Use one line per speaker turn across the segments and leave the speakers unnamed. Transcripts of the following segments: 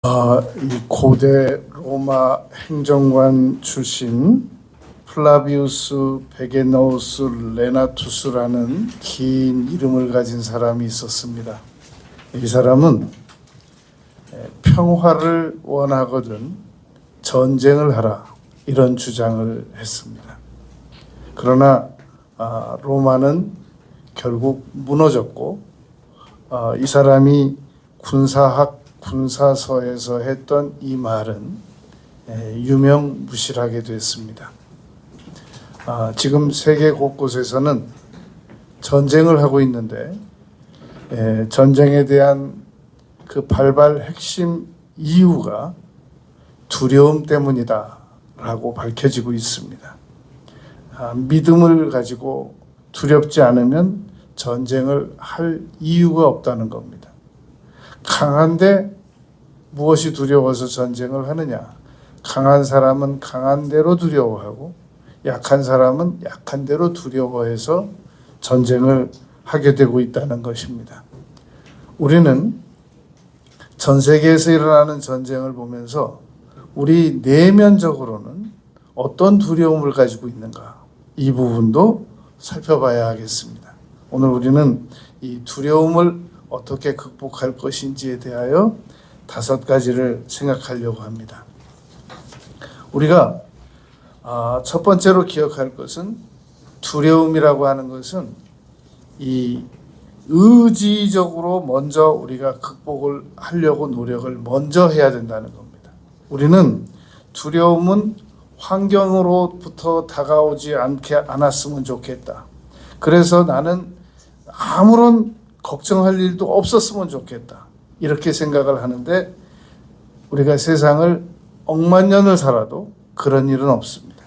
이 고대 로마 행정관 출신 플라비우스 베게너우스 레나투스라는 긴 이름을 가진 사람이 있었습니다. 이 사람은 평화를 원하거든 전쟁을 하라 이런 주장을 했습니다. 그러나 로마는 결국 무너졌고 이 사람이 군사서에서 했던 이 말은 유명무실하게 됐습니다. 지금 세계 곳곳에서는 전쟁을 하고 있는데 전쟁에 대한 그 발발 핵심 이유가 두려움 때문이다라고 밝혀지고 있습니다. 믿음을 가지고 두렵지 않으면 전쟁을 할 이유가 없다는 겁니다. 강한데 무엇이 두려워서 전쟁을 하느냐? 강한 사람은 강한 대로 두려워하고 약한 사람은 약한 대로 두려워해서 전쟁을 하게 되고 있다는 것입니다. 우리는 전 세계에서 일어나는 전쟁을 보면서 우리 내면적으로는 어떤 두려움을 가지고 있는가? 이 부분도 살펴봐야 하겠습니다. 오늘 우리는 이 두려움을 어떻게 극복할 것인지에 대하여 5가지를 생각하려고 합니다. 우리가 첫 번째로 기억할 것은 두려움이라고 하는 것은 이 의지적으로 먼저 우리가 극복을 하려고 노력을 먼저 해야 된다는 겁니다. 우리는 두려움은 환경으로부터 다가오지 않았으면 좋겠다. 그래서 나는 아무런 걱정할 일도 없었으면 좋겠다. 이렇게 생각을 하는데 우리가 세상을 억만 년을 살아도 그런 일은 없습니다.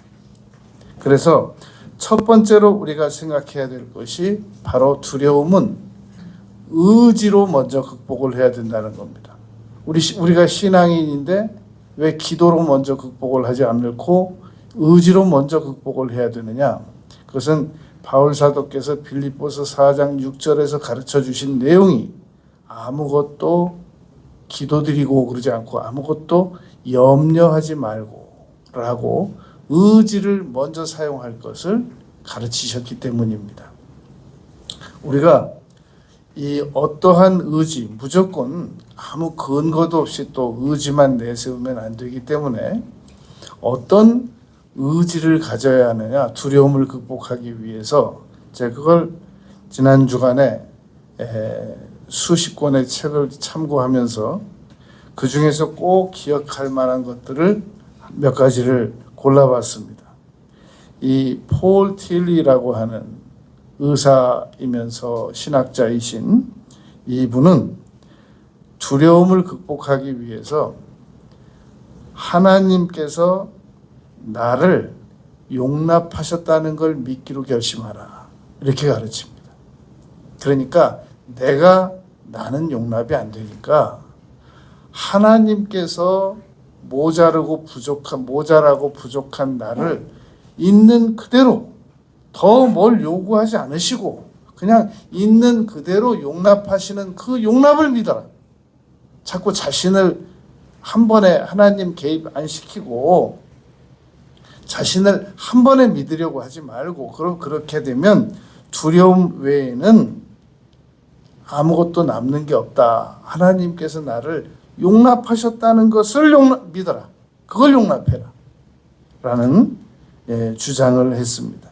그래서 첫 번째로 우리가 생각해야 될 것이 바로 두려움은 의지로 먼저 극복을 해야 된다는 겁니다. 우리가 신앙인인데 왜 기도로 먼저 극복을 하지 않고 의지로 먼저 극복을 해야 되느냐? 그것은 바울 사도께서 빌립보서 4장 6절에서 가르쳐 주신 내용이 아무것도 기도드리고 그러지 않고 아무것도 염려하지 말고라고 의지를 먼저 사용할 것을 가르치셨기 때문입니다. 우리가 이 어떠한 의지, 무조건 아무 근거도 없이 또 의지만 내세우면 안 되기 때문에 어떤 의지를 가져야 하느냐, 두려움을 극복하기 위해서 제가 그걸 지난 주간에 수십 권의 책을 참고하면서 그 중에서 꼭 기억할 만한 것들을 몇 가지를 골라봤습니다. 이 폴 틸리라고 하는 의사이면서 신학자이신 이분은 두려움을 극복하기 위해서 하나님께서 나를 용납하셨다는 걸 믿기로 결심하라. 이렇게 가르칩니다. 그러니까 나는 용납이 안 되니까 하나님께서 모자라고 부족한 나를 있는 그대로 더 뭘 요구하지 않으시고 그냥 있는 그대로 용납하시는 그 용납을 믿어라. 자꾸 자신을 한 번에 하나님 개입 안 시키고 자신을 한 번에 믿으려고 하지 말고 그럼 그렇게 되면 두려움 외에는 아무것도 남는 게 없다. 하나님께서 나를 용납하셨다는 것을 믿어라. 그걸 용납해라. 라는 주장을 했습니다.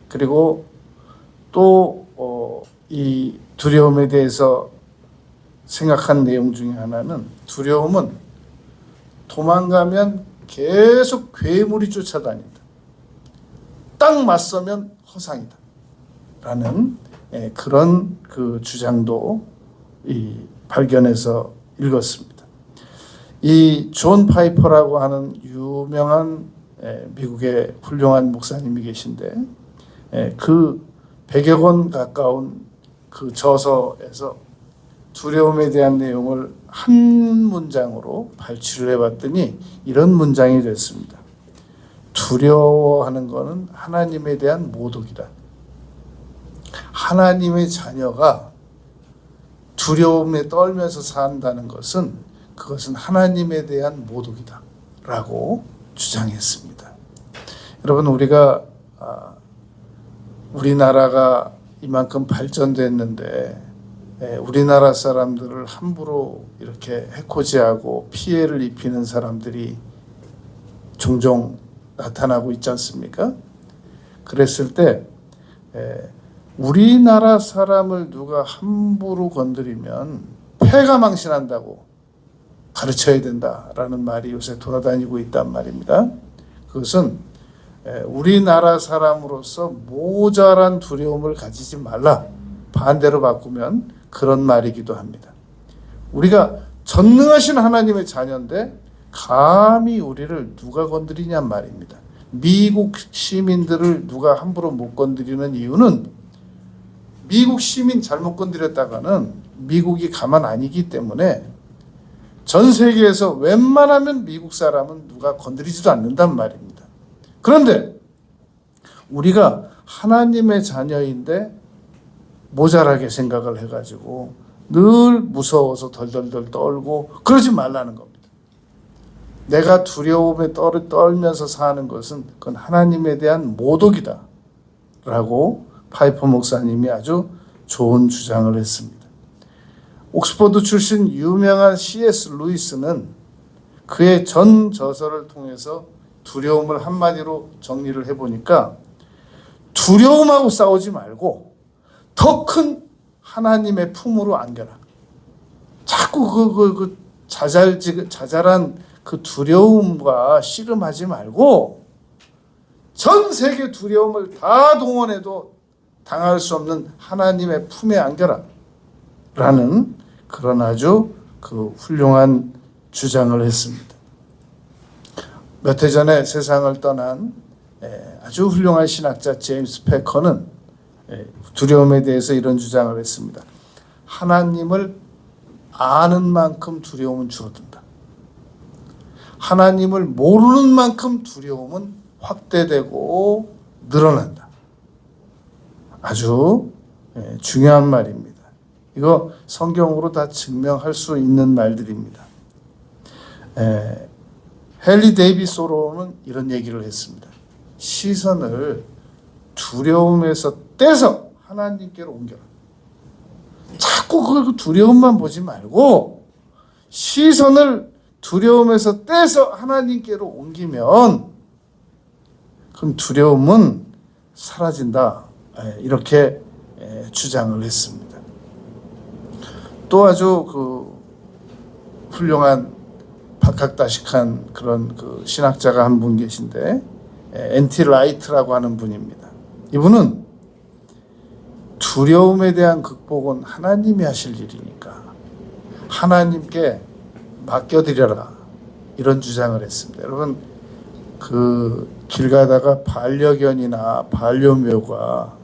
그리고 또 이 두려움에 대해서 생각한 내용 중에 하나는 두려움은 도망가면 계속 괴물이 쫓아다닌다. 딱 맞서면 허상이다. 라는 그런 그 주장도 발견해서 읽었습니다. 이 존 파이퍼라고 하는 유명한 미국의 훌륭한 목사님이 계신데 그 100여 권 가까운 그 저서에서 두려움에 대한 내용을 한 문장으로 발췌를 해봤더니 이런 문장이 됐습니다. 두려워하는 것은 하나님에 대한 모독이다. 하나님의 자녀가 두려움에 떨면서 산다는 것은 그것은 하나님에 대한 모독이다 라고 주장했습니다. 여러분, 우리나라가 이만큼 발전됐는데 우리나라 사람들을 함부로 이렇게 해코지하고 피해를 입히는 사람들이 종종 나타나고 있지 않습니까? 그랬을 때 우리나라 사람을 누가 함부로 건드리면 폐가 망신한다고 가르쳐야 된다라는 말이 요새 돌아다니고 있단 말입니다. 그것은 우리나라 사람으로서 모자란 두려움을 가지지 말라. 반대로 바꾸면 그런 말이기도 합니다. 우리가 전능하신 하나님의 자녀인데 감히 우리를 누가 건드리냔 말입니다. 미국 시민들을 누가 함부로 못 건드리는 이유는 미국 시민 잘못 건드렸다가는 미국이 가만 아니기 때문에 전 세계에서 웬만하면 미국 사람은 누가 건드리지도 않는단 말입니다. 그런데 우리가 하나님의 자녀인데 모자라게 생각을 해가지고 늘 무서워서 덜덜덜 떨고 그러지 말라는 겁니다. 내가 두려움에 떨면서 사는 것은 그건 하나님에 대한 모독이다 라고 파이퍼 목사님이 아주 좋은 주장을 했습니다. 옥스퍼드 출신 유명한 C.S. 루이스는 그의 전 저서를 통해서 두려움을 한마디로 정리를 해보니까 두려움하고 싸우지 말고 더 큰 하나님의 품으로 안겨라. 자꾸 자잘한 그 두려움과 씨름하지 말고 전 세계 두려움을 다 동원해도 당할 수 없는 하나님의 품에 안겨라 라는 그런 아주 훌륭한 주장을 했습니다. 몇 해 전에 세상을 떠난 아주 훌륭한 신학자 제임스 패커는 두려움에 대해서 이런 주장을 했습니다. 하나님을 아는 만큼 두려움은 줄어든다. 하나님을 모르는 만큼 두려움은 확대되고 늘어난다. 아주 중요한 말입니다. 이거 성경으로 다 증명할 수 있는 말들입니다. 헨리 데이비 소로는 이런 얘기를 했습니다. 시선을 두려움에서 떼서 하나님께로 옮겨라. 자꾸 그 두려움만 보지 말고 시선을 두려움에서 떼서 하나님께로 옮기면 그럼 두려움은 사라진다. 이렇게 주장을 했습니다. 또 아주 훌륭한 박학다식한 그런 신학자가 한 분 계신데 N.T. 라이트라고 하는 분입니다. 이분은 두려움에 대한 극복은 하나님이 하실 일이니까 하나님께 맡겨드려라 이런 주장을 했습니다. 여러분 길 가다가 반려견이나 반려묘가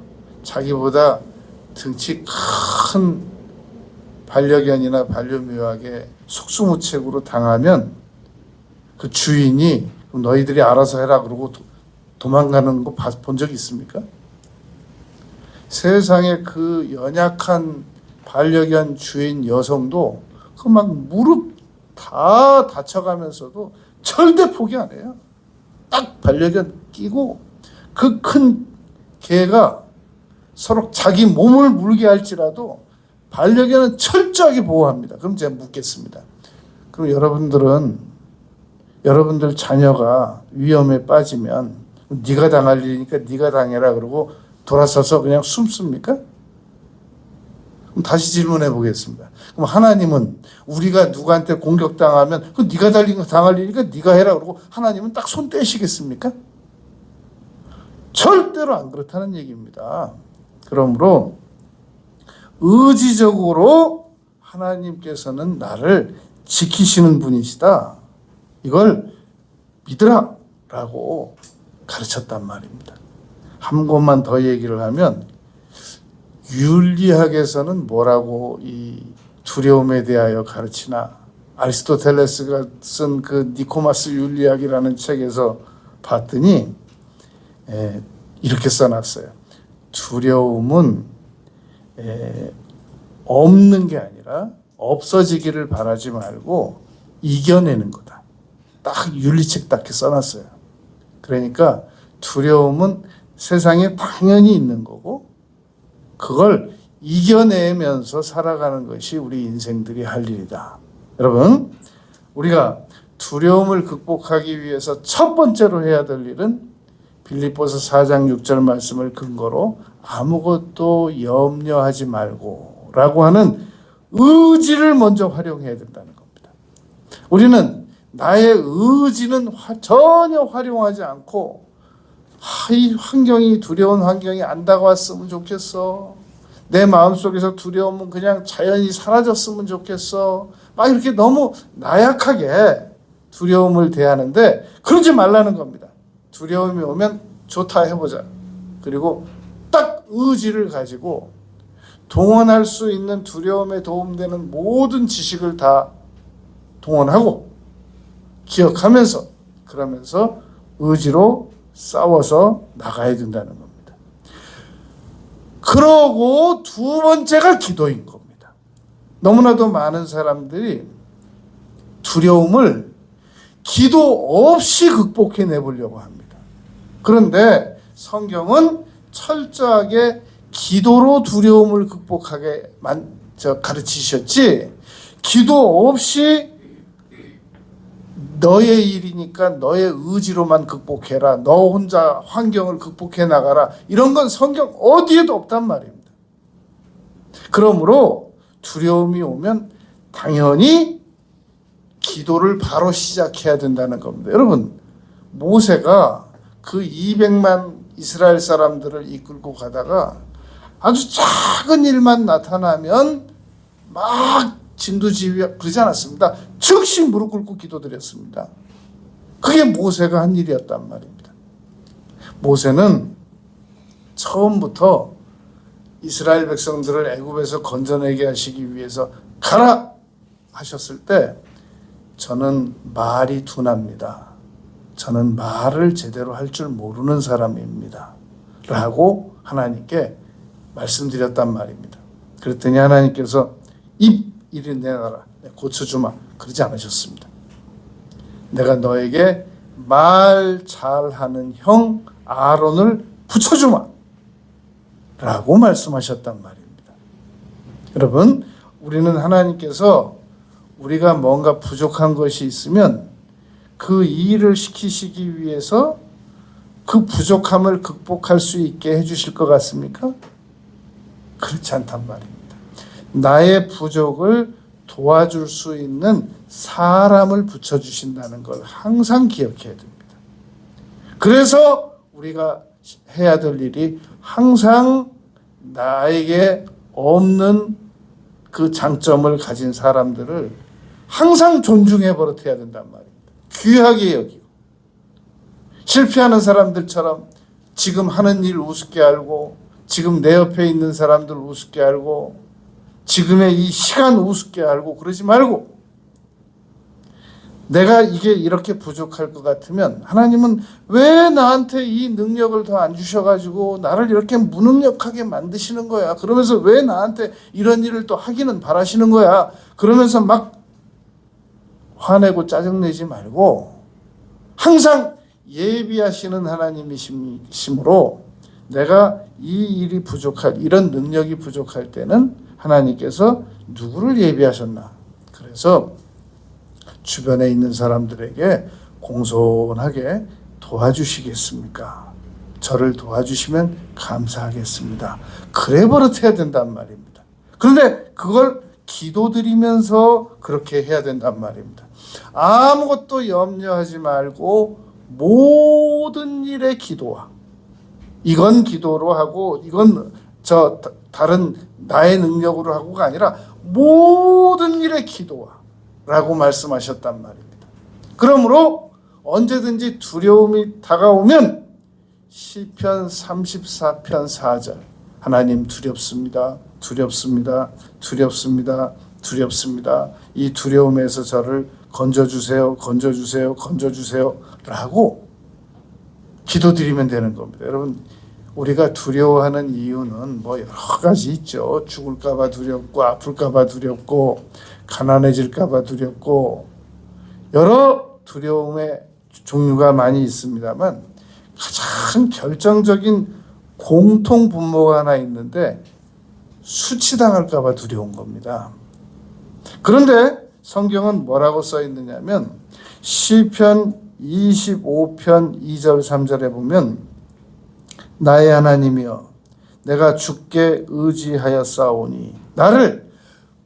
자기보다 등치 큰 반려견이나 반려묘에게 속수무책으로 당하면 그 주인이 너희들이 알아서 해라 그러고 도망가는 거 본 적 있습니까? 세상에 그 연약한 반려견 주인 여성도 그 막 무릎 다 다쳐가면서도 절대 포기 안 해요. 딱 반려견 끼고 그 큰 개가 서로 자기 몸을 물게 할지라도 반려견은 철저하게 보호합니다. 그럼 제가 묻겠습니다. 그럼 여러분들 자녀가 위험에 빠지면 네가 당할 일이니까 네가 당해라 그러고 돌아서서 그냥 숨습니까? 그럼 다시 질문해 보겠습니다. 그럼 하나님은 우리가 누구한테 공격당하면 그 네가 당할 일이니까 네가 해라 그러고 하나님은 딱 손 떼시겠습니까? 절대로 안 그렇다는 얘기입니다. 그러므로 의지적으로 하나님께서는 나를 지키시는 분이시다. 이걸 믿으라 라고 가르쳤단 말입니다. 한 곳만 더 얘기를 하면 윤리학에서는 뭐라고 이 두려움에 대하여 가르치나 아리스토텔레스가 쓴 그 니코마스 윤리학이라는 책에서 봤더니 이렇게 써놨어요. 두려움은 없는 게 아니라 없어지기를 바라지 말고 이겨내는 거다. 딱 윤리책 딱 이렇게 써놨어요. 그러니까 두려움은 세상에 당연히 있는 거고 그걸 이겨내면서 살아가는 것이 우리 인생들이 할 일이다. 여러분, 우리가 두려움을 극복하기 위해서 첫 번째로 해야 될 일은 빌립보서 4장 6절 말씀을 근거로 아무것도 염려하지 말고 라고 하는 의지를 먼저 활용해야 된다는 겁니다. 우리는 나의 의지는 전혀 활용하지 않고 이 환경이 두려운 환경이 안 다가왔으면 좋겠어. 내 마음속에서 두려움은 그냥 자연히 사라졌으면 좋겠어. 막 이렇게 너무 나약하게 두려움을 대하는데 그러지 말라는 겁니다. 두려움이 오면 좋다 해보자. 그리고 딱 의지를 가지고 동원할 수 있는 두려움에 도움되는 모든 지식을 다 동원하고 기억하면서 그러면서 의지로 싸워서 나가야 된다는 겁니다. 그러고 두 번째가 기도인 겁니다. 너무나도 많은 사람들이 두려움을 기도 없이 극복해 내보려고 합니다. 그런데 성경은 철저하게 기도로 두려움을 극복하게 가르치셨지 기도 없이 너의 일이니까 너의 의지로만 극복해라. 너 혼자 환경을 극복해 나가라. 이런 건 성경 어디에도 없단 말입니다. 그러므로 두려움이 오면 당연히 기도를 바로 시작해야 된다는 겁니다. 여러분, 모세가 그 200만 이스라엘 사람들을 이끌고 가다가 아주 작은 일만 나타나면 막 진두지휘 그러지 않았습니다. 즉시 무릎 꿇고 기도드렸습니다. 그게 모세가 한 일이었단 말입니다. 모세는 처음부터 이스라엘 백성들을 애굽에서 건져내게 하시기 위해서 가라 하셨을 때 저는 말이 둔합니다. 저는 말을 제대로 할 줄 모르는 사람입니다. 라고 하나님께 말씀드렸단 말입니다. 그랬더니 하나님께서 입 이리 내놔라. 고쳐주마. 그러지 않으셨습니다. 내가 너에게 말 잘하는 형 아론을 붙여주마. 라고 말씀하셨단 말입니다. 여러분, 우리는 하나님께서 우리가 뭔가 부족한 것이 있으면 그 일을 시키시기 위해서 그 부족함을 극복할 수 있게 해주실 것 같습니까? 그렇지 않단 말입니다. 나의 부족을 도와줄 수 있는 사람을 붙여주신다는 걸 항상 기억해야 됩니다. 그래서 우리가 해야 될 일이 항상 나에게 없는 그 장점을 가진 사람들을 항상 존중해 버릇해야 된단 말입니다. 귀하게 여기고 실패하는 사람들처럼 지금 하는 일 우습게 알고 지금 내 옆에 있는 사람들 우습게 알고 지금의 이 시간 우습게 알고 그러지 말고 내가 이게 이렇게 부족할 것 같으면 하나님은 왜 나한테 이 능력을 더 안 주셔가지고 나를 이렇게 무능력하게 만드시는 거야. 그러면서 왜 나한테 이런 일을 또 하기는 바라시는 거야. 그러면서 막 화내고 짜증내지 말고 항상 예비하시는 하나님이심으로 내가 이 일이 부족할 이런 능력이 부족할 때는 하나님께서 누구를 예비하셨나. 그래서 주변에 있는 사람들에게 공손하게 도와주시겠습니까? 저를 도와주시면 감사하겠습니다. 그래 버릇해야 된단 말입니다. 그런데 그걸 기도드리면서 그렇게 해야 된단 말입니다. 아무것도 염려하지 말고 모든 일에 기도와 이건 기도로 하고 이건 다른 나의 능력으로 하고가 아니라 모든 일에 기도와 라고 말씀하셨단 말입니다. 그러므로 언제든지 두려움이 다가오면 시편 34편 4절 하나님 두렵습니다. 두렵습니다. 두렵습니다. 두렵습니다. 이 두려움에서 저를 건져주세요. 건져주세요. 건져주세요. 라고 기도드리면 되는 겁니다. 여러분, 우리가 두려워하는 이유는 뭐 여러 가지 있죠. 죽을까 봐 두렵고 아플까 봐 두렵고 가난해질까 봐 두렵고 여러 두려움의 종류가 많이 있습니다만 가장 결정적인 공통 분모가 하나 있는데 수치당할까 봐 두려운 겁니다. 그런데 성경은 뭐라고 써 있느냐면 시편 25편 2절 3절에 보면 나의 하나님이여 내가 주께 의지하였사오니 나를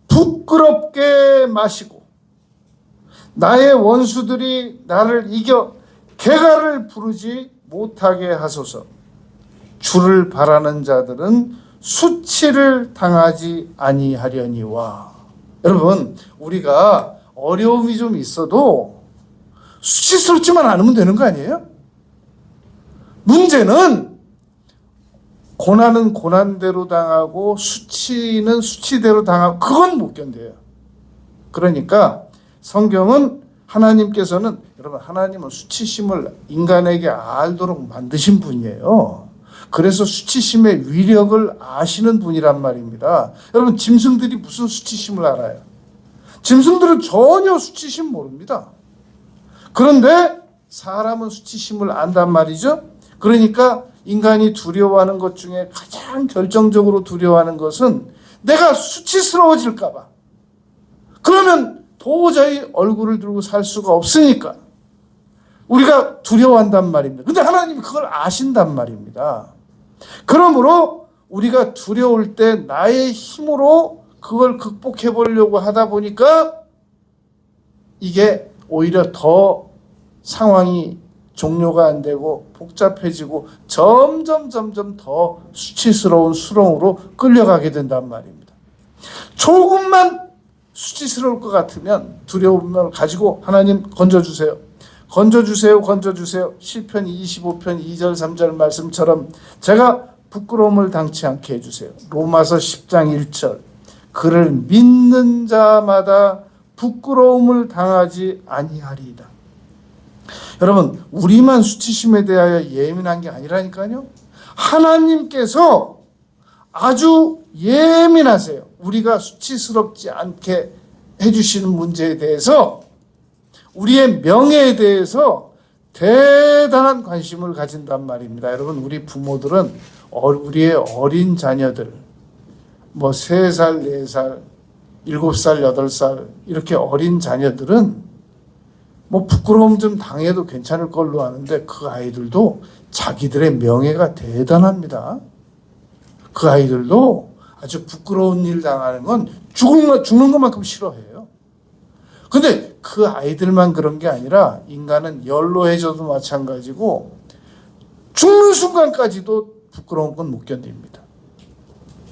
부끄럽게 마시고 나의 원수들이 나를 이겨 개가를 부르지 못하게 하소서. 주를 바라는 자들은 수치를 당하지 아니하려니와. 여러분, 우리가 어려움이 좀 있어도 수치스럽지만 않으면 되는 거 아니에요? 문제는 고난은 고난대로 당하고 수치는 수치대로 당하고 그건 못 견뎌요. 그러니까 성경은 하나님께서는 여러분 하나님은 수치심을 인간에게 알도록 만드신 분이에요. 그래서 수치심의 위력을 아시는 분이란 말입니다. 여러분 짐승들이 무슨 수치심을 알아요? 짐승들은 전혀 수치심 모릅니다. 그런데 사람은 수치심을 안단 말이죠. 그러니까 인간이 두려워하는 것 중에 가장 결정적으로 두려워하는 것은 내가 수치스러워질까 봐. 그러면 도저히 얼굴을 들고 살 수가 없으니까 우리가 두려워한단 말입니다. 근데 하나님이 그걸 아신단 말입니다. 그러므로 우리가 두려울 때 나의 힘으로 그걸 극복해 보려고 하다 보니까 이게 오히려 더 상황이 종료가 안 되고 복잡해지고 점점 더 수치스러운 수렁으로 끌려가게 된단 말입니다. 조금만 수치스러울 것 같으면 두려움을 가지고 하나님 건져주세요. 건져주세요. 시편 25편 2절 3절 말씀처럼 제가 부끄러움을 당치 않게 해주세요. 로마서 10장 1절 그를 믿는 자마다 부끄러움을 당하지 아니하리이다. 여러분 우리만 수치심에 대하여 예민한 게 아니라니까요. 하나님께서 아주 예민하세요. 우리가 수치스럽지 않게 해주시는 문제에 대해서 우리의 명예에 대해서 대단한 관심을 가진단 말입니다. 여러분 우리 부모들은 우리의 어린 자녀들 3살, 4살, 7살, 8살 이렇게 어린 자녀들은 부끄러움 좀 당해도 괜찮을 걸로 아는데 그 아이들도 자기들의 명예가 대단합니다. 그 아이들도 아주 부끄러운 일 당하는 건 죽는 것만큼 싫어해요. 근데 그 아이들만 그런 게 아니라 인간은 연로해져도 마찬가지고 죽는 순간까지도 부끄러운 건 못 견딥니다.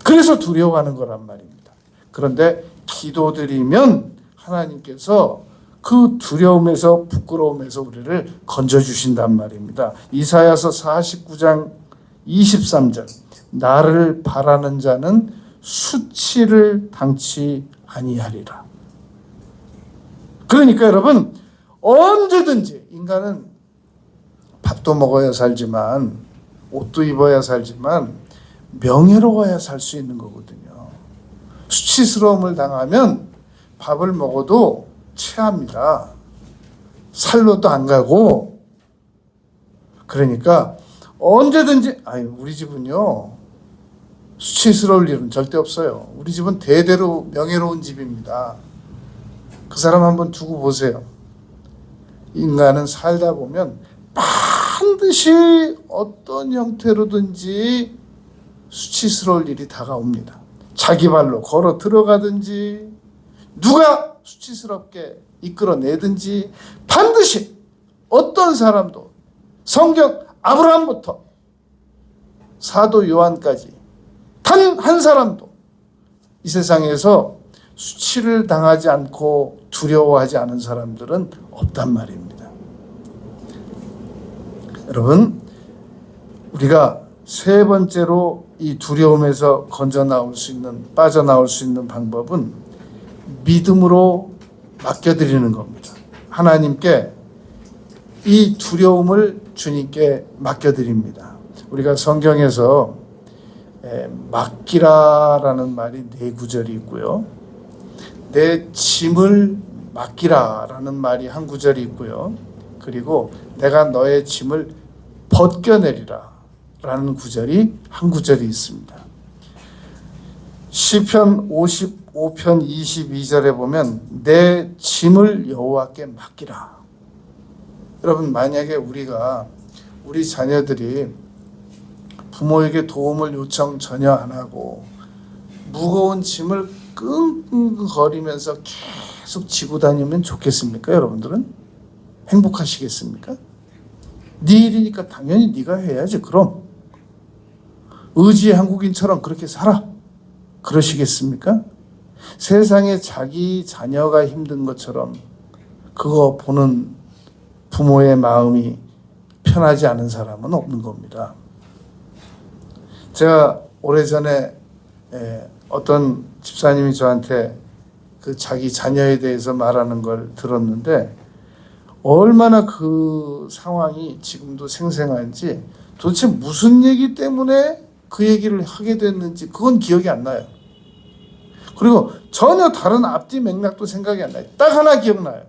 그래서 두려워하는 거란 말입니다. 그런데 기도드리면 하나님께서 그 두려움에서 부끄러움에서 우리를 건져주신단 말입니다. 이사야서 49장 23절 나를 바라는 자는 수치를 당치 아니하리라. 그러니까 여러분 언제든지 인간은 밥도 먹어야 살지만 옷도 입어야 살지만 명예로워야 살 수 있는 거거든요. 수치스러움을 당하면 밥을 먹어도 체합니다. 살로도 안 가고. 그러니까 언제든지 우리 집은요 수치스러울 일은 절대 없어요. 우리 집은 대대로 명예로운 집입니다. 그 사람 한번 두고 보세요. 인간은 살다 보면 반드시 어떤 형태로든지 수치스러울 일이 다가옵니다. 자기 발로 걸어 들어가든지 누가 수치스럽게 이끌어내든지 반드시 어떤 사람도 성경 아브라함부터 사도 요한까지 단 한 사람도 이 세상에서 수치를 당하지 않고 두려워하지 않은 사람들은 없단 말입니다. 여러분 우리가 세 번째로 이 두려움에서 빠져나올 수 있는 방법은 믿음으로 맡겨드리는 겁니다. 하나님께 이 두려움을 주님께 맡겨드립니다. 우리가 성경에서 맡기라라는 말이 4구절이 있고요. 내 짐을 맡기라라는 말이 한 구절이 있고요. 그리고 내가 너의 짐을 벗겨내리라 라는 구절이 한 구절이 있습니다. 시편 55편 22절에 보면 내 짐을 여호와께 맡기라. 여러분, 만약에 우리 자녀들이 부모에게 도움을 요청 전혀 안 하고 무거운 짐을 끙끙거리면서 계속 지고 다니면 좋겠습니까? 여러분들은 행복하시겠습니까? 네 일이니까 당연히 네가 해야지. 그럼 의지의 한국인처럼 그렇게 살아. 그러시겠습니까? 세상에 자기 자녀가 힘든 것처럼 그거 보는 부모의 마음이 편하지 않은 사람은 없는 겁니다. 제가 오래전에 어떤 집사님이 저한테 그 자기 자녀에 대해서 말하는 걸 들었는데 얼마나 그 상황이 지금도 생생한지, 도대체 무슨 얘기 때문에 그 얘기를 하게 됐는지 그건 기억이 안 나요. 그리고 전혀 다른 앞뒤 맥락도 생각이 안 나요. 딱 하나 기억나요.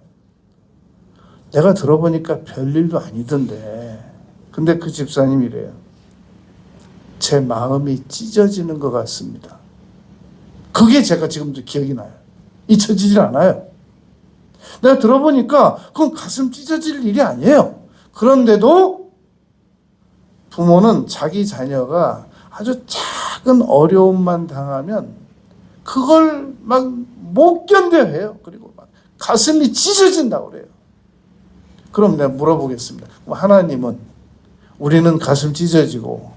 내가 들어보니까 별일도 아니던데. 근데 그 집사님이 이래요. 제 마음이 찢어지는 것 같습니다. 그게 제가 지금도 기억이 나요. 잊혀지질 않아요. 내가 들어보니까 그건 가슴 찢어질 일이 아니에요. 그런데도 부모는 자기 자녀가 아주 작은 어려움만 당하면 그걸 막 못 견뎌해요. 그리고 막 가슴이 찢어진다고 그래요. 그럼 내가 물어보겠습니다. 하나님은, 우리는 가슴 찢어지고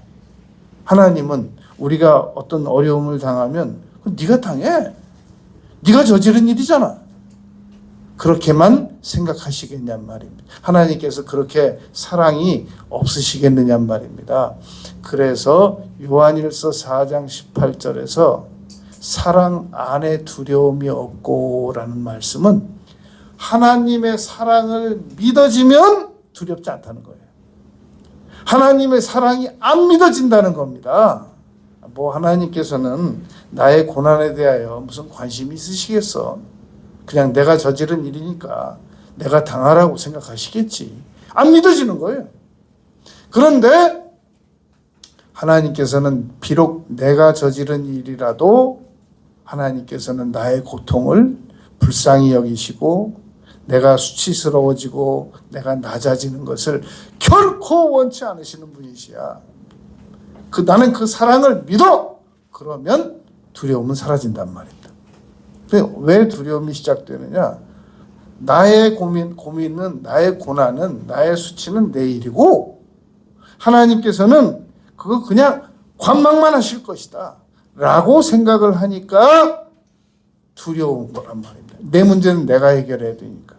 하나님은 우리가 어떤 어려움을 당하면 네가 당해. 네가 저지른 일이잖아. 그렇게만 생각하시겠냔 말입니다. 하나님께서 그렇게 사랑이 없으시겠느냔 말입니다. 그래서 요한일서 4장 18절에서 사랑 안에 두려움이 없고라는 말씀은 하나님의 사랑을 믿어지면 두렵지 않다는 거예요. 하나님의 사랑이 안 믿어진다는 겁니다. 하나님께서는 나의 고난에 대하여 무슨 관심이 있으시겠어? 그냥 내가 저지른 일이니까 내가 당하라고 생각하시겠지. 안 믿어지는 거예요. 그런데 하나님께서는 비록 내가 저지른 일이라도 하나님께서는 나의 고통을 불쌍히 여기시고 내가 수치스러워지고 내가 낮아지는 것을 결코 원치 않으시는 분이시야. 나는 그 사랑을 믿어! 그러면 두려움은 사라진단 말입니다. 왜 두려움이 시작되느냐? 나의 고민은, 나의 고난은, 나의 수치는 내 일이고 하나님께서는 그거 그냥 관망만 하실 것이다 라고 생각을 하니까 두려운 거란 말입니다. 내 문제는 내가 해결해야 되니까.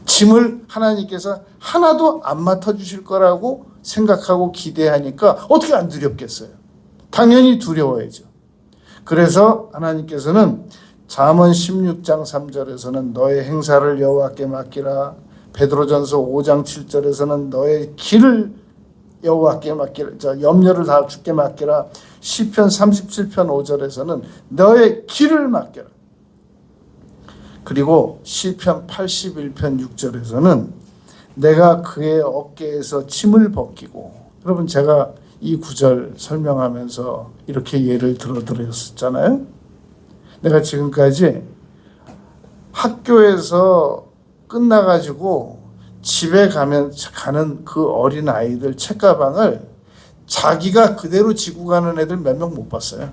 짐을 하나님께서 하나도 안 맡아주실 거라고 생각하고 기대하니까 어떻게 안 두렵겠어요? 당연히 두려워야죠. 그래서 하나님께서는 잠언 16장 3절에서는 너의 행사를 여호와께 맡기라. 베드로전서 5장 7절에서는 너의 길을 여호와께 맡기라. 염려를 다 주께 맡기라. 시편 37편 5절에서는 너의 길을 맡겨라. 그리고 시편 81편 6절에서는 내가 그의 어깨에서 짐을 벗기고, 여러분 제가 이 구절 설명하면서 이렇게 예를 들어드렸었잖아요. 내가 지금까지 학교에서 끝나가지고 집에 가는 그 어린 아이들 책가방을 자기가 그대로 지고 가는 애들 몇 명 못 봤어요.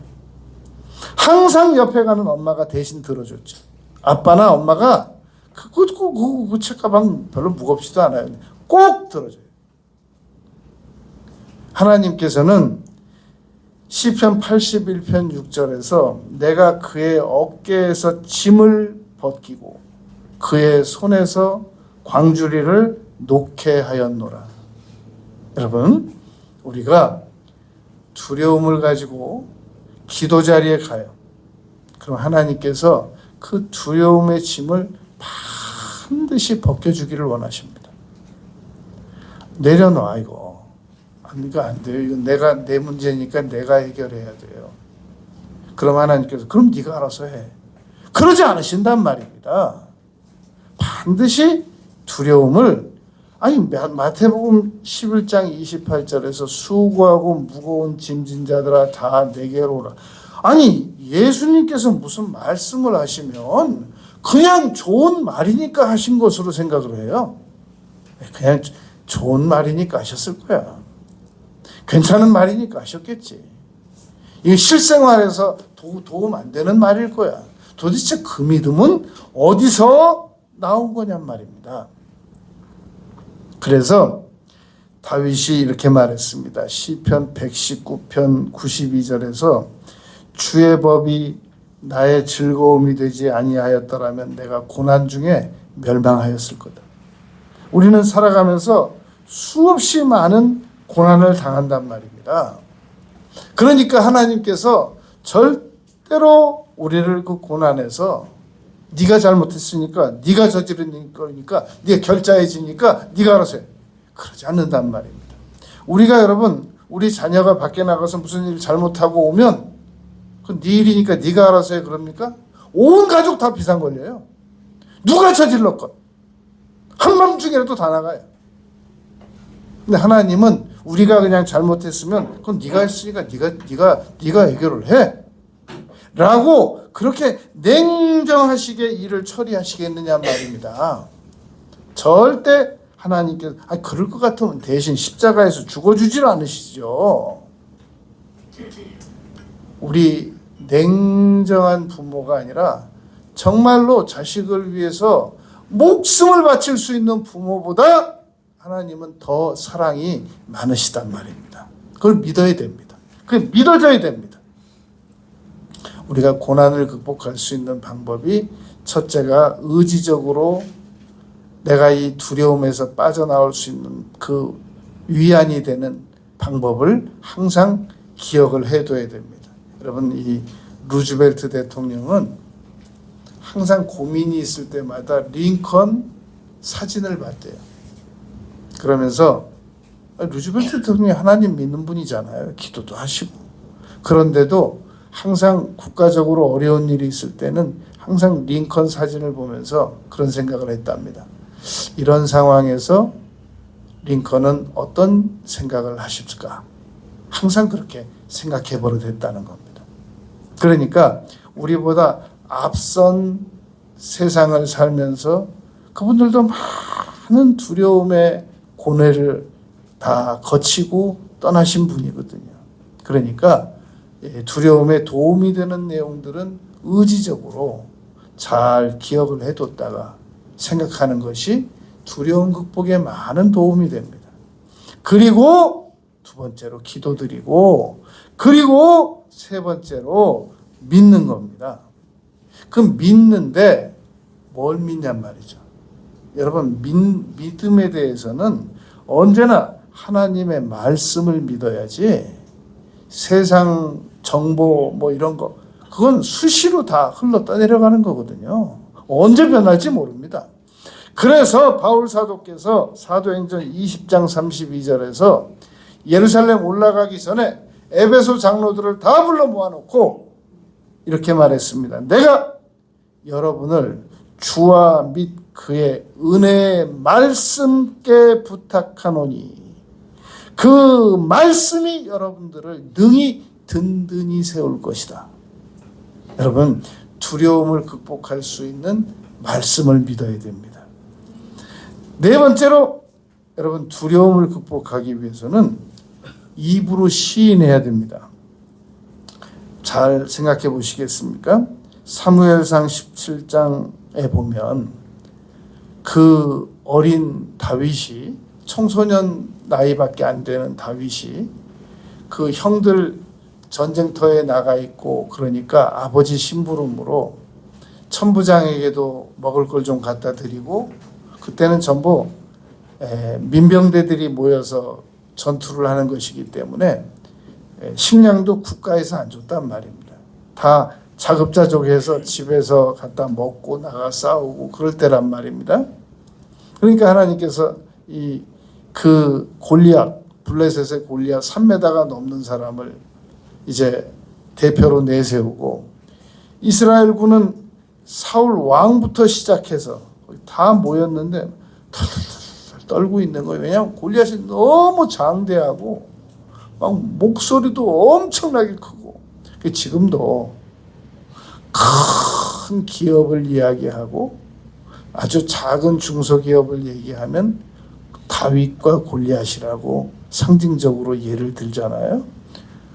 항상 옆에 가는 엄마가 대신 들어줬죠. 아빠나 엄마가 그 책가방 별로 무겁지도 않아요. 꼭 들어줘요. 하나님께서는 시편 81편 6절에서 내가 그의 어깨에서 짐을 벗기고 그의 손에서 광주리를 놓게 하였노라. 여러분, 우리가 두려움을 가지고 기도 자리에 가요. 그럼 하나님께서 그 두려움의 짐을 반드시 벗겨주기를 원하십니다. 내려놔 이거. 이거 안 돼요. 이거 내 문제니까 내가 해결해야 돼요. 그럼 하나님께서 그럼 네가 알아서 해. 그러지 않으신단 말입니다. 반드시 두려움을 마태복음 11장 28절에서 수고하고 무거운 짐진 자들아 다 내게로 오라. 예수님께서 무슨 말씀을 하시면 그냥 좋은 말이니까 하신 것으로 생각을 해요. 그냥 좋은 말이니까 하셨을 거야. 괜찮은 말이니까 하셨겠지. 이게 실생활에서 도움 안 되는 말일 거야. 도대체 그 믿음은 어디서 나온 거냔 말입니다. 그래서 다윗이 이렇게 말했습니다. 시편 119편 92절에서 주의 법이 나의 즐거움이 되지 아니하였더라면 내가 고난 중에 멸망하였을 거다. 우리는 살아가면서 수없이 많은 고난을 당한단 말입니다. 그러니까 하나님께서 절대로 우리를 그 고난에서 네가 잘못했으니까 네가 저지른 거니까 네가 결자해지니까 네가 알아서 해. 그러지 않는단 말입니다. 우리가 여러분 우리 자녀가 밖에 나가서 무슨 일 잘못하고 오면 그 네 일이니까 네가 알아서 해 그럽니까? 온 가족 다 비상 걸려요. 누가 저질렀건 한밤중이라도 다 나가요. 근데 하나님은 우리가 그냥 잘못했으면 그건 네가 했으니까 네가 해결을 해 라고 그렇게 냉정하시게 일을 처리하시겠느냐 말입니다. 절대 하나님께서 그럴 것 같으면 대신 십자가에서 죽어주질 않으시죠. 우리 냉정한 부모가 아니라 정말로 자식을 위해서 목숨을 바칠 수 있는 부모보다 하나님은 더 사랑이 많으시단 말입니다. 그걸 믿어야 됩니다. 그게 믿어져야 됩니다. 우리가 고난을 극복할 수 있는 방법이 첫째가 의지적으로 내가 이 두려움에서 빠져나올 수 있는 그 위안이 되는 방법을 항상 기억을 해둬야 됩니다. 여러분 이 루즈벨트 대통령은 항상 고민이 있을 때마다 링컨 사진을 봤대요. 그러면서 루즈벨트 대통령이 하나님 믿는 분이잖아요. 기도도 하시고. 그런데도 항상 국가적으로 어려운 일이 있을 때는 항상 링컨 사진을 보면서 그런 생각을 했답니다. 이런 상황에서 링컨은 어떤 생각을 하실까? 항상 그렇게 생각해 버릇했다는 겁니다. 그러니까 우리보다 앞선 세상을 살면서 그분들도 많은 두려움의 고뇌를 다 거치고 떠나신 분이거든요. 그러니까 두려움에 도움이 되는 내용들은 의지적으로 잘 기억을 해뒀다가 생각하는 것이 두려움 극복에 많은 도움이 됩니다. 그리고 두 번째로 기도드리고 그리고 세 번째로 믿는 겁니다. 그 믿는데 뭘 믿냔 말이죠. 여러분 믿음에 대해서는 언제나 하나님의 말씀을 믿어야지 세상 정보 이런 거 그건 수시로 다 흘러 떠내려가는 거거든요. 언제 변할지 모릅니다. 그래서 바울 사도께서 사도행전 20장 32절에서 예루살렘 올라가기 전에 에베소 장로들을 다 불러 모아놓고 이렇게 말했습니다. 내가 여러분을 주와 및 그의 은혜의 말씀께 부탁하노니 그 말씀이 여러분들을 능히 든든히 세울 것이다. 여러분 두려움을 극복할 수 있는 말씀을 믿어야 됩니다. 네 번째로 여러분 두려움을 극복하기 위해서는 입으로 시인해야 됩니다. 잘 생각해 보시겠습니까? 사무엘상 17장에 보면 그 어린 다윗이 청소년 나이밖에 안 되는 다윗이 그 형들 전쟁터에 나가 있고 그러니까 아버지 심부름으로 천부장에게도 먹을 걸 좀 갖다 드리고 그때는 전부 민병대들이 모여서 전투를 하는 것이기 때문에 식량도 국가에서 안 줬단 말입니다. 다 자급자족해서 집에서 갖다 먹고 나가 싸우고 그럴 때란 말입니다. 그러니까 하나님께서 그 골리앗 블레셋의 골리앗 3m가 넘는 사람을 이제 대표로 내세우고 이스라엘군은 사울 왕부터 시작해서 다 모였는데 털털털 떨고 있는 거예요. 왜냐하면 골리앗이 너무 장대하고 막 목소리도 엄청나게 크고. 지금도 큰 기업을 이야기하고 아주 작은 중소기업을 얘기하면 다윗과 골리앗이라고 상징적으로 예를 들잖아요.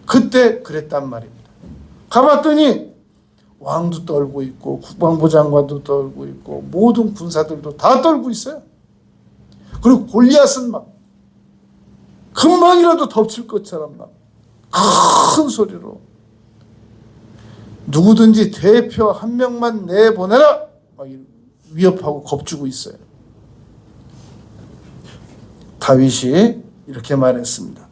그때 그랬단 말입니다. 가봤더니 왕도 떨고 있고 국방부 장관도 떨고 있고 모든 군사들도 다 떨고 있어요. 그리고 골리앗은 막 금방이라도 덮칠 것처럼 막 큰 소리로 누구든지 대표 한 명만 내보내라 막 위협하고 겁주고 있어요. 다윗이 이렇게 말했습니다.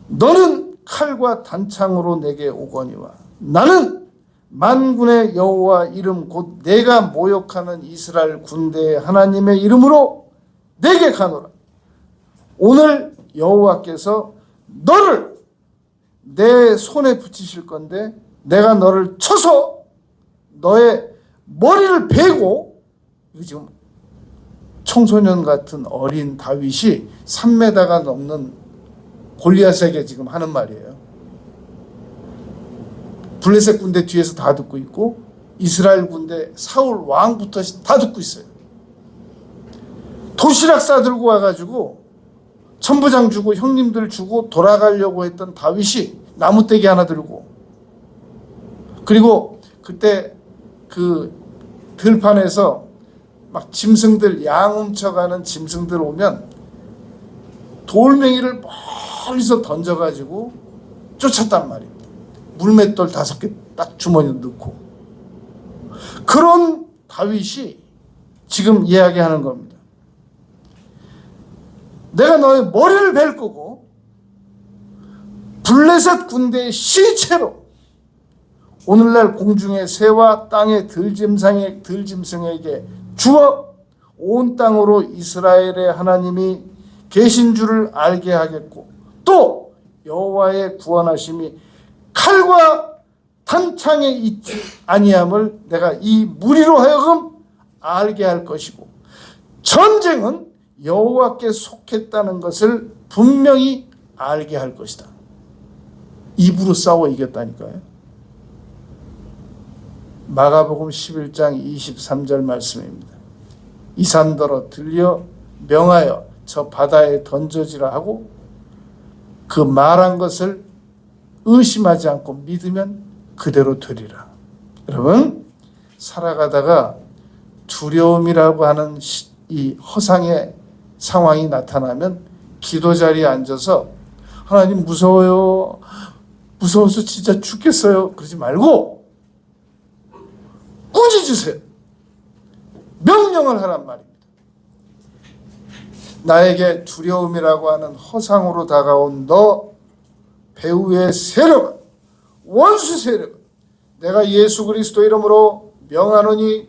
너는 칼과 단창으로 내게 오거니와 나는 만군의 여호와 이름 곧 내가 모욕하는 이스라엘 군대의 하나님의 이름으로 내게 가노라. 오늘 여호와께서 너를 내 손에 붙이실 건데 내가 너를 쳐서 너의 머리를 베고, 이거 지금 청소년 같은 어린 다윗이 3m가 넘는 골리앗에게 지금 하는 말이에요. 블레셋 군대 뒤에서 다 듣고 있고 이스라엘 군대 사울 왕부터 다 듣고 있어요. 도시락 싸들고 와가지고 천부장 주고 형님들 주고 돌아가려고 했던 다윗이 나무떼기 하나 들고, 그리고 그때 그 들판에서 막 짐승들 양 훔쳐가는 짐승들 오면 돌멩이를 멀리서 던져가지고 쫓았단 말입니다. 물맷돌 5개 딱 주머니에 넣고. 그런 다윗이 지금 이야기하는 겁니다. 내가 너의 머리를 벨 거고 블레셋 군대의 시체로 오늘날 공중의 새와 땅의 들짐승에게 주어 온 땅으로 이스라엘의 하나님이 계신 줄을 알게 하겠고 또 여호와의 구원하심이 칼과 단창에 있지 아니함을 내가 이 무리로 하여금 알게 할 것이고 전쟁은 여호와께 속했다는 것을 분명히 알게 할 것이다. 입으로 싸워 이겼다니까요. 마가복음 11장 23절 말씀입니다. 이산더러 들려 명하여 저 바다에 던져지라 하고 그 말한 것을 의심하지 않고 믿으면 그대로 되리라. 여러분, 살아가다가 두려움이라고 하는 이 허상의 상황이 나타나면 기도 자리에 앉아서 하나님 무서워요, 무서워서 진짜 죽겠어요 그러지 말고 꾸짖으세요. 명령을 하란 말입니다. 나에게 두려움이라고 하는 허상으로 다가온 너 배후의 세력아, 원수 세력아, 내가 예수 그리스도 이름으로 명하노니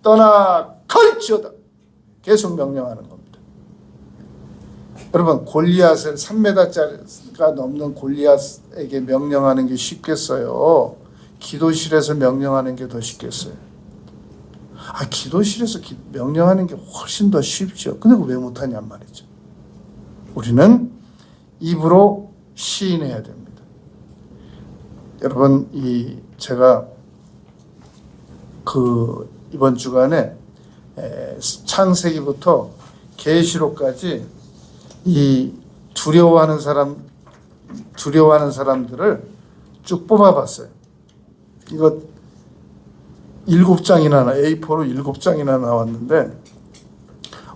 떠나갈지어다. 계속 명령하는 겁니다. 여러분, 골리앗을 3m짜리가 넘는 골리앗에게 명령하는 게 쉽겠어요? 기도실에서 명령하는 게 더 쉽겠어요? 기도실에서 명령하는 게 훨씬 더 쉽죠. 근데 왜 못하냔 말이죠. 우리는 입으로 시인해야 됩니다. 여러분, 제가 이번 주간에 창세기부터 계시록까지 이 두려워하는 사람들을 쭉 뽑아봤어요. 이거 7장이나 A4로 7장이나 나왔는데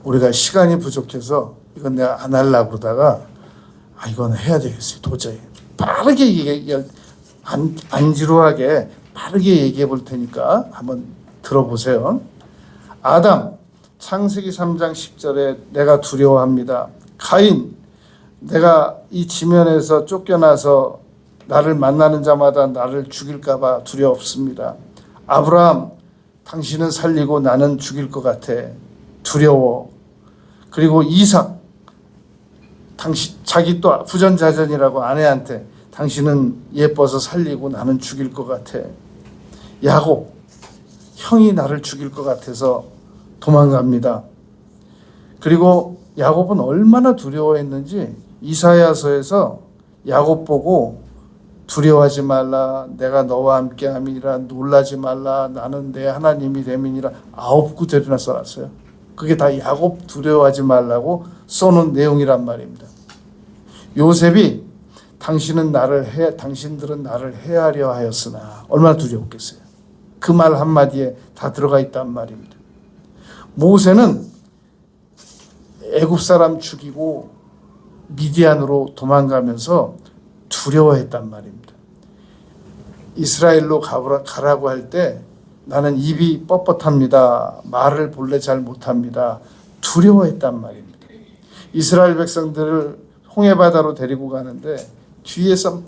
우리가 시간이 부족해서 이건 내가 안 하려고 그러다가 이건 해야 되겠어요. 도저히 빠르게 안 지루하게 빠르게 얘기해 볼 테니까 한번 들어보세요. 아담, 창세기 3장 10절에 내가 두려워합니다. 가인, 내가 이 지면에서 쫓겨나서 나를 만나는 자마다 나를 죽일까 봐 두렵습니다. 아브라함, 당신은 살리고 나는 죽일 것 같아. 두려워. 그리고 이삭, 자기 또 부전자전이라고 아내한테 당신은 예뻐서 살리고 나는 죽일 것 같아. 야곱, 형이 나를 죽일 것 같아서 도망갑니다. 그리고 야곱은 얼마나 두려워했는지 이사야서에서 야곱 보고 두려워하지 말라, 내가 너와 함께함이라, 놀라지 말라, 나는 내 하나님이 됨이니라 9구절이나 써놨어요. 그게 다 야곱 두려워하지 말라고 써놓은 내용이란 말입니다. 요셉이 당신들은 나를 해하려 하였으나 얼마나 두려웠겠어요. 그 말 한마디에 다 들어가 있단 말입니다. 모세는 애굽 사람 죽이고 미디안으로 도망가면서 두려워했단 말입니다. 이스라엘로 가라고 할 때 나는 입이 뻣뻣합니다. 말을 본래 잘 못합니다. 두려워했단 말입니다. 이스라엘 백성들을 홍해바다로 데리고 가는데 뒤에서 막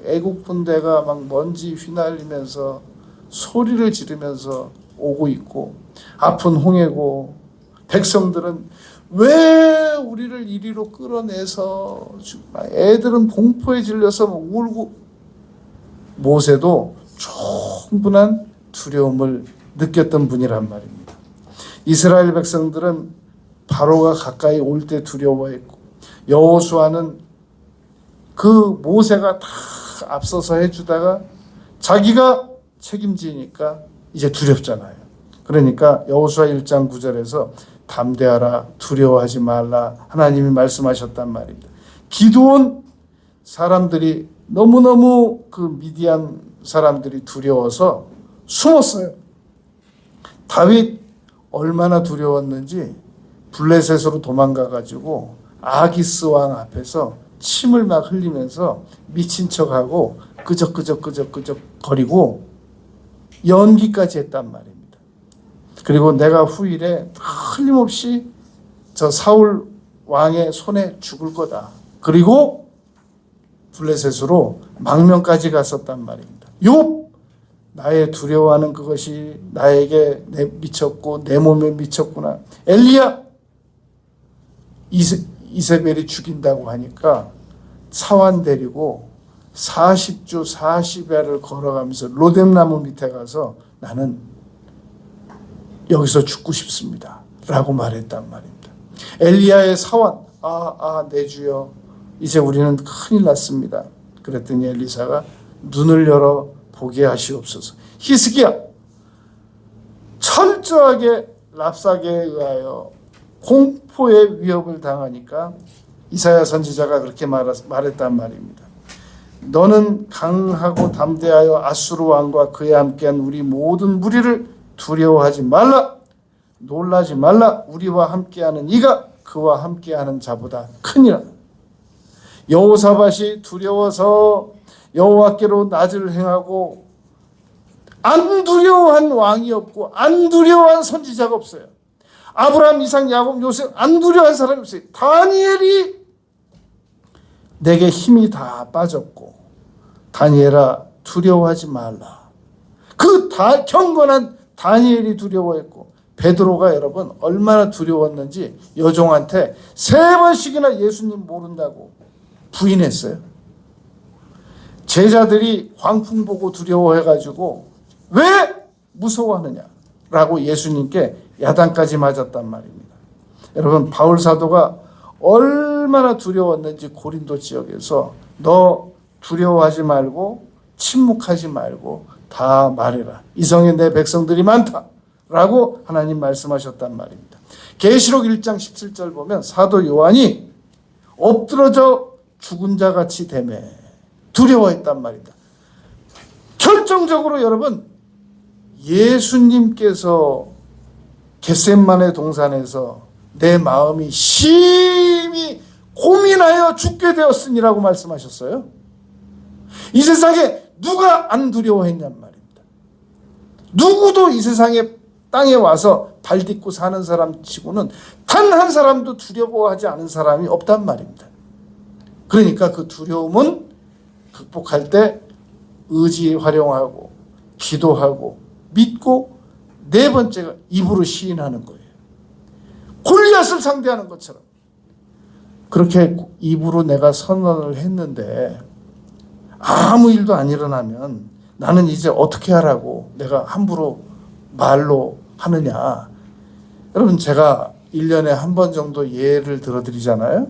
애국 군대가 막 먼지 휘날리면서 소리를 지르면서 오고 있고 아픈 홍해고 백성들은 왜 우리를 이리로 끌어내서 애들은 공포에 질려서 울고 모세도 충분한 두려움을 느꼈던 분이란 말입니다. 이스라엘 백성들은 바로가 가까이 올 때 두려워했고 여호수아는 그 모세가 다 앞서서 해주다가 자기가 책임지니까 이제 두렵잖아요. 그러니까 여호수아 1장 9절에서 담대하라, 두려워하지 말라 하나님이 말씀하셨단 말입니다. 기드온 사람들이 너무너무 그 미디안 사람들이 두려워서 숨었어요. 다윗 얼마나 두려웠는지 블레셋으로 도망가가지고 아기스 왕 앞에서 침을 막 흘리면서 미친 척하고 끄적끄적 거리고 연기까지 했단 말입니다. 그리고 내가 후일에 틀림없이 저 사울 왕의 손에 죽을 거다. 그리고 블레셋으로 망명까지 갔었단 말입니다. 욥 나의 두려워하는 그것이 나에게 미쳤고 내 몸에 미쳤구나. 엘리야 이세벨이 죽인다고 하니까 사환 데리고 40주 40야를 걸어가면서 로뎀나무 밑에 가서 나는 여기서 죽고 싶습니다 라고 말했단 말입니다. 엘리야의 사환 내 주여 이제 우리는 큰일 났습니다. 그랬더니 엘리사가 눈을 열어 보게 하시옵소서. 히스기야 철저하게 랍사게에 의하여 공포의 위협을 당하니까 이사야 선지자가 그렇게 말했단 말입니다. 너는 강하고 담대하여 아수르 왕과 그에 함께한 우리 모든 무리를 두려워하지 말라. 놀라지 말라. 우리와 함께하는 이가 그와 함께하는 자보다 크니라. 여호사밧이 두려워서 여호와께로 낯을 행하고 안 두려워한 왕이 없고 안 두려워한 선지자가 없어요. 아브라함, 이삭, 야곱, 요셉 안 두려워한 사람이 없어요. 다니엘이 내게 힘이 다 빠졌고 다니엘아 두려워하지 말라. 그 경건한 다니엘이 두려워했고 베드로가 여러분 얼마나 두려웠는지 여종한테 3번씩이나 예수님 모른다고 부인했어요. 제자들이 광풍 보고 두려워해가지고 왜 무서워하느냐라고 예수님께 야단까지 맞았단 말입니다. 여러분 바울 사도가 얼마나 두려웠는지 고린도 지역에서 너 두려워하지 말고 침묵하지 말고 다 말해라. 이성에 내 백성들이 많다라고 하나님 말씀하셨단 말입니다. 계시록 1장 17절 보면 사도 요한이 엎드러져 죽은 자 같이 되매 두려워했단 말입니다. 결정적으로 여러분 예수님께서 겟세마네 동산에서 내 마음이 심히 고민하여 죽게 되었으니라고 말씀하셨어요. 이 세상에 누가 안 두려워했냔 말입니다. 누구도 이 세상에 땅에 와서 발 딛고 사는 사람 치고는 단 한 사람도 두려워하지 않은 사람이 없단 말입니다. 그러니까 그 두려움은 극복할 때 의지 활용하고 기도하고 믿고 네 번째가 입으로 시인하는 거예요. 골리앗을 상대하는 것처럼 그렇게 입으로 내가 선언을 했는데 아무 일도 안 일어나면 나는 이제 어떻게 하라고 내가 함부로 말로 하느냐. 여러분 제가 1년에 한 번 정도 예를 들어드리잖아요.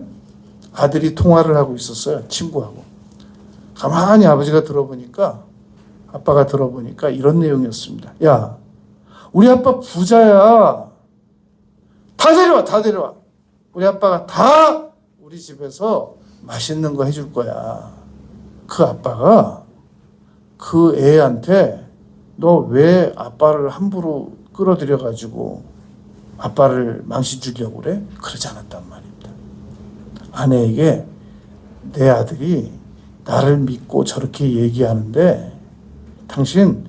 아들이 통화를 하고 있었어요. 친구하고. 가만히 아버지가 들어보니까 아빠가 들어보니까 이런 내용이었습니다. 야, 우리 아빠 부자야. 다 데려와, 다 데려와. 우리 아빠가 다 우리 집에서 맛있는 거 해줄 거야. 그 아빠가 그 애한테 너 왜 아빠를 함부로 끌어들여가지고 아빠를 망신 주려고 그래? 그러지 않았단 말입니다. 아내에게 내 아들이 나를 믿고 저렇게 얘기하는데 당신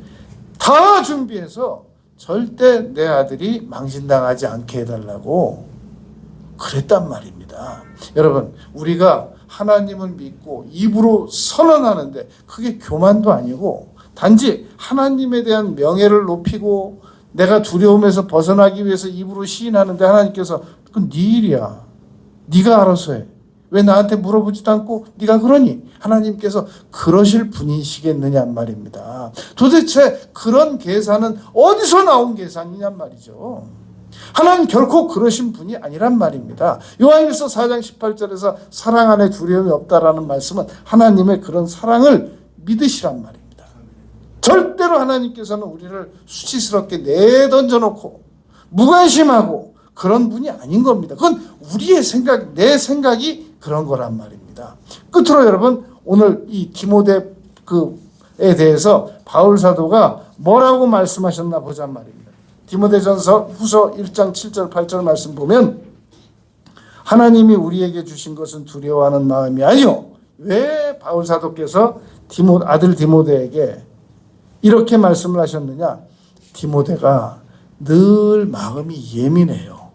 다 준비해서 절대 내 아들이 망신당하지 않게 해달라고 그랬단 말입니다. 여러분, 우리가 하나님을 믿고 입으로 선언하는데 그게 교만도 아니고 단지 하나님에 대한 명예를 높이고 내가 두려움에서 벗어나기 위해서 입으로 시인하는데 하나님께서 그건 네 일이야. 네가 알아서 해. 왜 나한테 물어보지도 않고 네가 그러니? 하나님께서 그러실 분이시겠느냐 말입니다. 도대체 그런 계산은 어디서 나온 계산이냔 말이죠. 하나님 결코 그러신 분이 아니란 말입니다. 요한일서 4장 18절에서 사랑 안에 두려움이 없다라는 말씀은 하나님의 그런 사랑을 믿으시란 말입니다. 절대로 하나님께서는 우리를 수치스럽게 내던져 놓고 무관심하고 그런 분이 아닌 겁니다. 그건 우리의 생각, 내 생각이 그런 거란 말입니다. 끝으로 여러분, 오늘 이 디모데에 대해서 바울 사도가 뭐라고 말씀하셨나 보자 말입니다. 디모데전서 후서 1장 7절 8절 말씀 보면 하나님이 우리에게 주신 것은 두려워하는 마음이 아니요. 왜 바울 사도께서 아들 디모데에게 이렇게 말씀을 하셨느냐? 디모데가 늘 마음이 예민해요.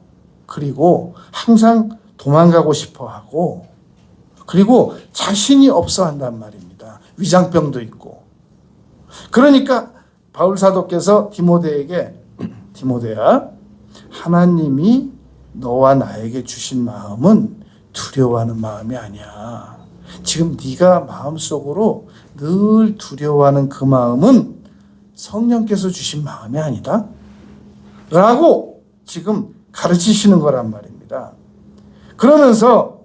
그리고 항상 도망가고 싶어 하고, 그리고 자신이 없어 한단 말입니다. 위장병도 있고. 그러니까 바울 사도께서 디모데에게 디모데야, 하나님이 너와 나에게 주신 마음은 두려워하는 마음이 아니야. 지금 네가 마음속으로 늘 두려워하는 그 마음은 성령께서 주신 마음이 아니다. 라고 지금 가르치시는 거란 말입니다. 그러면서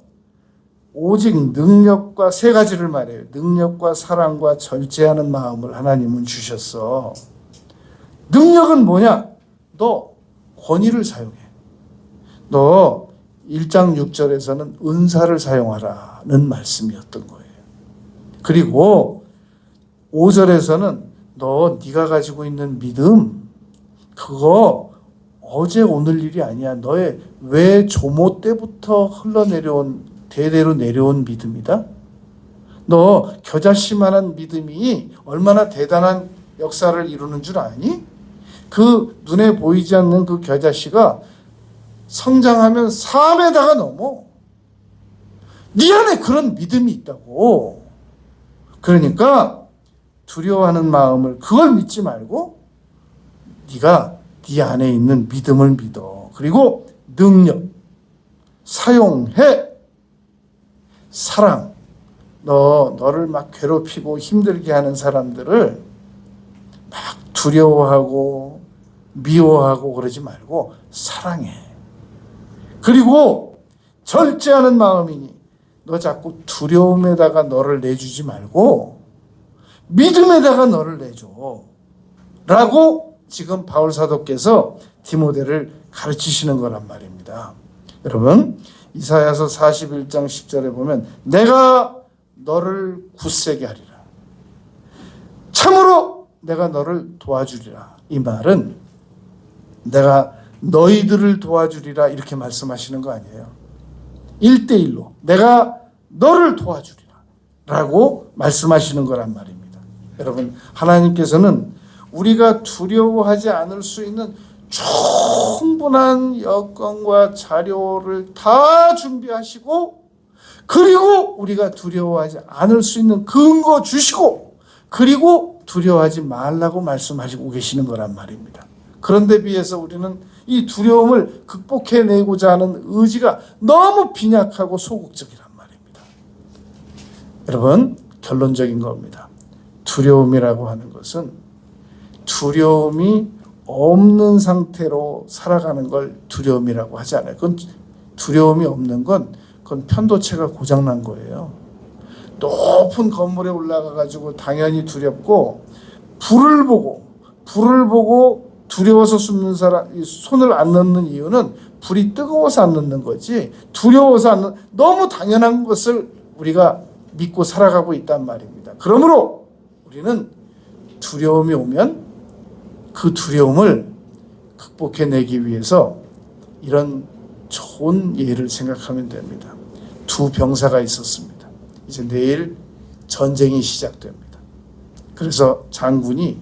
오직 능력과 세 가지를 말해요. 능력과 사랑과 절제하는 마음을 하나님은 주셨어. 능력은 뭐냐? 너 권위를 사용해. 너 1장 6절에서는 은사를 사용하라는 말씀이었던 거예요. 그리고 5절에서는 너 네가 가지고 있는 믿음, 그거 어제 오늘 일이 아니야. 너의 외조모 때부터 흘러내려온 대대로 내려온 믿음이다. 너 겨자씨만한 믿음이 얼마나 대단한 역사를 이루는 줄 아니? 그 눈에 보이지 않는 그 겨자씨가 성장하면 3m가 넘어. 네 안에 그런 믿음이 있다고. 그러니까 두려워하는 마음을 그걸 믿지 말고 네가 네 안에 있는 믿음을 믿어. 그리고 능력 사용해. 사랑. 너를 막 괴롭히고 힘들게 하는 사람들을 막 두려워하고 미워하고 그러지 말고 사랑해. 그리고 절제하는 마음이니 너 자꾸 두려움에다가 너를 내주지 말고 믿음에다가 너를 내줘. 라고 지금 바울 사도께서 디모데를 가르치시는 거란 말입니다. 여러분, 이사야서 41장 10절에 보면 내가 너를 굳세게 하리라. 참으로 내가 너를 도와주리라. 이 말은 내가 너희들을 도와주리라 이렇게 말씀하시는 거 아니에요. 1대1로 내가 너를 도와주리라 라고 말씀하시는 거란 말입니다. 여러분, 하나님께서는 우리가 두려워하지 않을 수 있는 충분한 여건과 자료를 다 준비하시고, 그리고 우리가 두려워하지 않을 수 있는 근거 주시고, 그리고 두려워하지 말라고 말씀하시고 계시는 거란 말입니다. 그런데 비해서 우리는 이 두려움을 극복해내고자 하는 의지가 너무 빈약하고 소극적이란 말입니다. 여러분, 결론적인 겁니다. 두려움이라고 하는 것은 두려움이 없는 상태로 살아가는 걸 두려움이라고 하지 않아요. 그건 두려움이 없는 건 그건 편도체가 고장난 거예요. 높은 건물에 올라가 가지고 당연히 두렵고 불을 보고 두려워서 숨는 사람 손을 안 넣는 이유는 불이 뜨거워서 안 넣는 거지 두려워서 안 넣는 너무 당연한 것을 우리가 믿고 살아가고 있단 말입니다. 그러므로 우리는 두려움이 오면 그 두려움을 극복해내기 위해서 이런 좋은 예를 생각하면 됩니다. 두 병사가 있었습니다. 이제 내일 전쟁이 시작됩니다. 그래서 장군이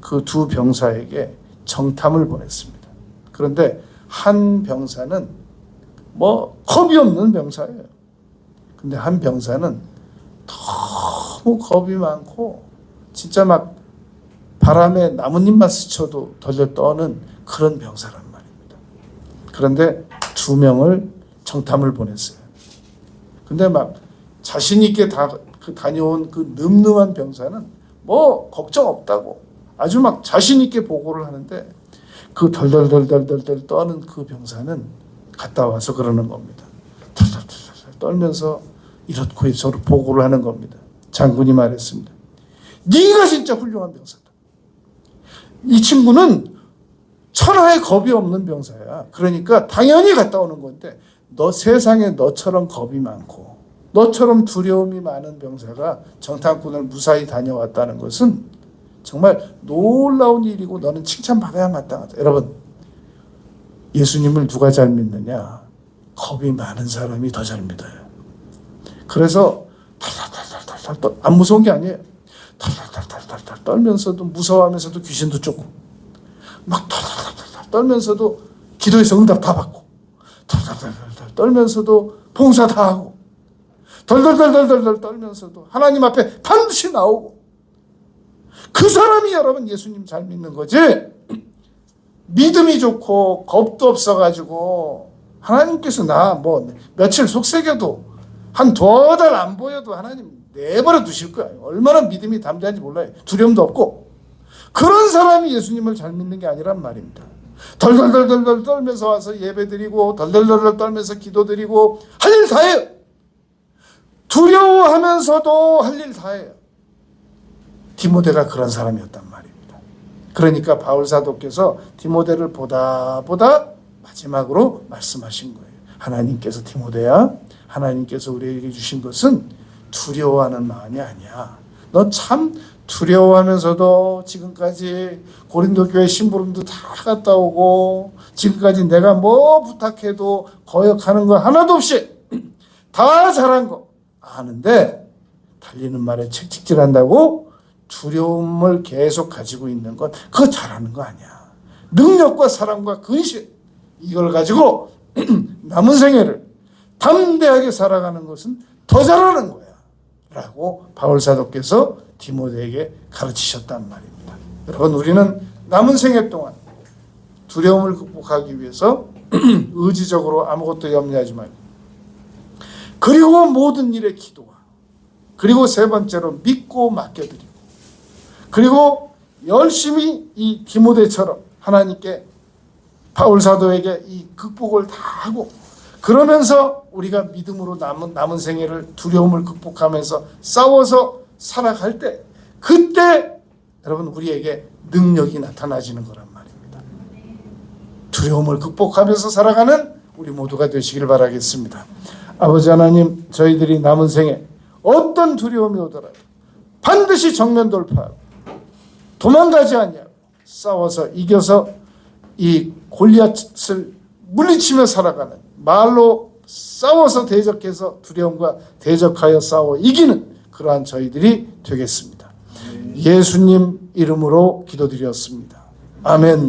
그 두 병사에게 정탐을 보냈습니다. 그런데 한 병사는 겁이 없는 병사예요. 근데 한 병사는 너무 겁이 많고 진짜 막 바람에 나뭇잎만 스쳐도 덜덜 떠는 그런 병사란 말입니다. 그런데 두 명을 정탐을 보냈어요. 근데 막 자신 있게 다녀온 그 늠름한 병사는 걱정 없다고 아주 막 자신 있게 보고를 하는데 그 덜덜덜덜덜 떠는 그 병사는 갔다 와서 그러는 겁니다. 덜덜덜 떨면서 이렇고 저렇고 보고를 하는 겁니다. 장군이 말했습니다. 네가 진짜 훌륭한 병사다. 이 친구는 천하에 겁이 없는 병사야. 그러니까 당연히 갔다 오는 건데 너 세상에 너처럼 겁이 많고 너처럼 두려움이 많은 병사가 정탐꾼을 무사히 다녀왔다는 것은 정말 놀라운 일이고 너는 칭찬받아야 마땅하다. 여러분, 예수님을 누가 잘 믿느냐? 겁이 많은 사람이 더 잘 믿어요. 그래서 탈탈탈탈탈 안 무서운 게 아니에요. 탈탈탈탈탈 떨면서도 무서워하면서도 귀신도 쫓고 막 탈탈탈탈 떨면서도 기도해서 응답 다 받고 탈탈탈탈 떨면서도 봉사 다 하고 덜덜덜덜덜 떨면서도 하나님 앞에 반드시 나오고 그 사람이 여러분 예수님 잘 믿는 거지. 믿음이 좋고 겁도 없어가지고 하나님께서 나 며칠 속삭여도 한 2달 안 보여도 하나님 내버려 두실 거야. 얼마나 믿음이 담대한지 몰라요. 두려움도 없고. 그런 사람이 예수님을 잘 믿는 게 아니란 말입니다. 덜덜덜덜 떨면서 와서 예배드리고 덜덜덜 떨면서 기도드리고 할 일 다 해요. 두려워하면서도 할 일 다 해요. 디모데가 그런 사람이었단 말입니다. 그러니까 바울 사도께서 디모데를 보다 마지막으로 말씀하신 거예요. 하나님께서 디모데야, 하나님께서 우리에게 주신 것은 두려워하는 마음이 아니야. 너 참 두려워하면서도 지금까지 고린도 교회 심부름도 다 갔다 오고 지금까지 내가 부탁해도 거역하는 거 하나도 없이 다 잘한 거 아는데 달리는 말에 책찍질한다고 두려움을 계속 가지고 있는 건 그거 잘하는 거 아니야. 능력과 사랑과 근신 이걸 가지고 남은 생애를 담대하게 살아가는 것은 더 잘하는 거야 라고 바울 사도께서 디모데에게 가르치셨단 말입니다. 여러분, 우리는 남은 생애 동안 두려움을 극복하기 위해서 의지적으로 아무것도 염려하지 말고 그리고 모든 일에 기도와 그리고 세 번째로 믿고 맡겨드리고 그리고 열심히 이 디모데처럼 하나님께 바울 사도에게 이 극복을 다 하고 그러면서 우리가 믿음으로 남은 생애를 두려움을 극복하면서 싸워서 살아갈 때 그때 여러분 우리에게 능력이 나타나지는 거란 말입니다. 두려움을 극복하면서 살아가는 우리 모두가 되시길 바라겠습니다. 아버지 하나님, 저희들이 남은 생에 어떤 두려움이 오더라도 반드시 정면 돌파하고 도망가지 아니하고 싸워서 이겨서 이 골리앗을 물리치며 살아가는 말로 싸워서 대적해서 두려움과 대적하여 싸워 이기는 그러한 저희들이 되겠습니다. 예수님 이름으로 기도드렸습니다. 아멘.